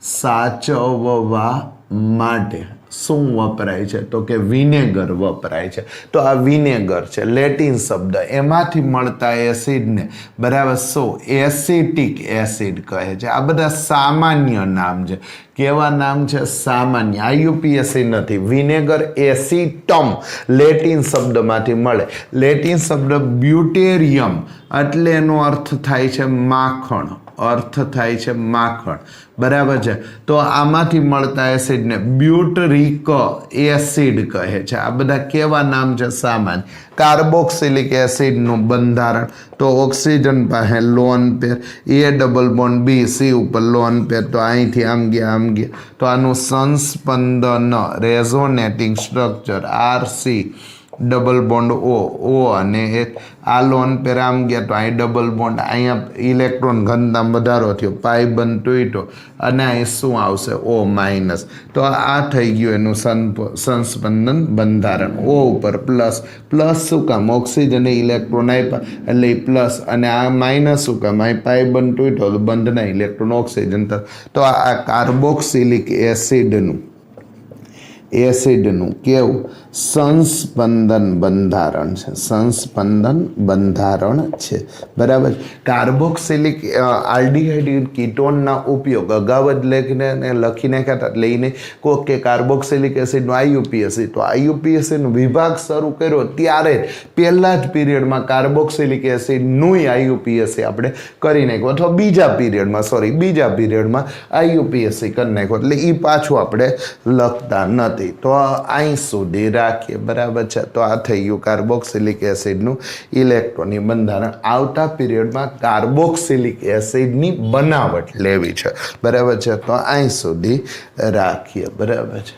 સાચવવા માટે શું વપરાય છે? તો કે વિનેગર વપરાય છે. તો આ વિનેગર છે લેટિન શબ્દ. એમાંથી મળતા એસિડને બરાબર શું? એસિટિક એસિડ કહે છે. આ બધા સામાન્ય નામ છે. કેવા નામ છે? સામાન્ય. IUPAC નથી. વિનેગર એસિટમ લેટિન શબ્દમાંથી મળે. લેટિન શબ્દ બ્યુટેરિયમ એટલે એનો અર્થ થાય છે માખણ, અર્થ થાય છે માખણ. બરાબર છે. તો આમાંથી મળતા એસિડને બ્યુટરિક એસિડ કહે છે. આ બધા કેવા નામ છે? સામાન્ય. કાર્બોક્સિલિક એસિડનું બંધારણ તો ઓક્સિજન પાસે lone pair, A double bond B, C ઉપર લોન પેર, તો અહીંથી આમ ગયા, આમ ગયા. તો આનું સંસ્પંદન resonating structure RC double bond O અને એક આ લોન પેર આમ ગયા તો અહીં ડબલ બોન્ડ, અહીંયા ઇલેક્ટ્રોન ઘનતા વધારો થયો, પાઈ બંધ તૂટ્યો અને અહીં શું આવશે? O minus. તો આ થઈ ગયું એનું સંસ્પંદન બંધારણ. O ઉપર પ્લસ, પ્લસ શું કામ? ઓક્સિજન ઇલેક્ટ્રોન આપ્યા એટલે પ્લસ, અને આ માઇનસ શું કામ? અહીં પાઈ બંધ તૂટ્યો તો બંધના ઇલેક્ટ્રોન ઓક્સિજન. તો આ કાર્બોક્સિલિક એસિડનું કેવું? સંસ્પંદન બંધારણ છે, સંસ્પંદન બંધારણ છે. બરાબર. કાર્બોક્સિલિક આલ્ડિહાઇડ કીટોનના ઉપયોગ અગાઉ જ લખી નાખ્યા એટલે એને કહો કે કાર્બોક્સિલિક એસિડનું IUPAC. તો IUPACનો વિભાગ શરૂ કર્યો ત્યારે પહેલા જ પીરિયડમાં કાર્બોક્સિલિક એસિડનું IUPAC આપણે કરી નાખ્યું, અથવા બીજા પીરિયડમાં IUPAC કરી નાખ્યું. એટલે એ પાછું આપણે લખતા નથી. નથી તો અહીં સુધી રાખીએ, બરાબર છે. તો આ થઈ ગયું કાર્બોક્સિલિક એસિડનું ઇલેક્ટ્રોનની બંધારણ. આવતા પીરિયડમાં કાર્બોક્સિલિક એસિડની બનાવટ લેવી છે, બરાબર છે. તો અહીં સુધી રાખીએ, બરાબર છે.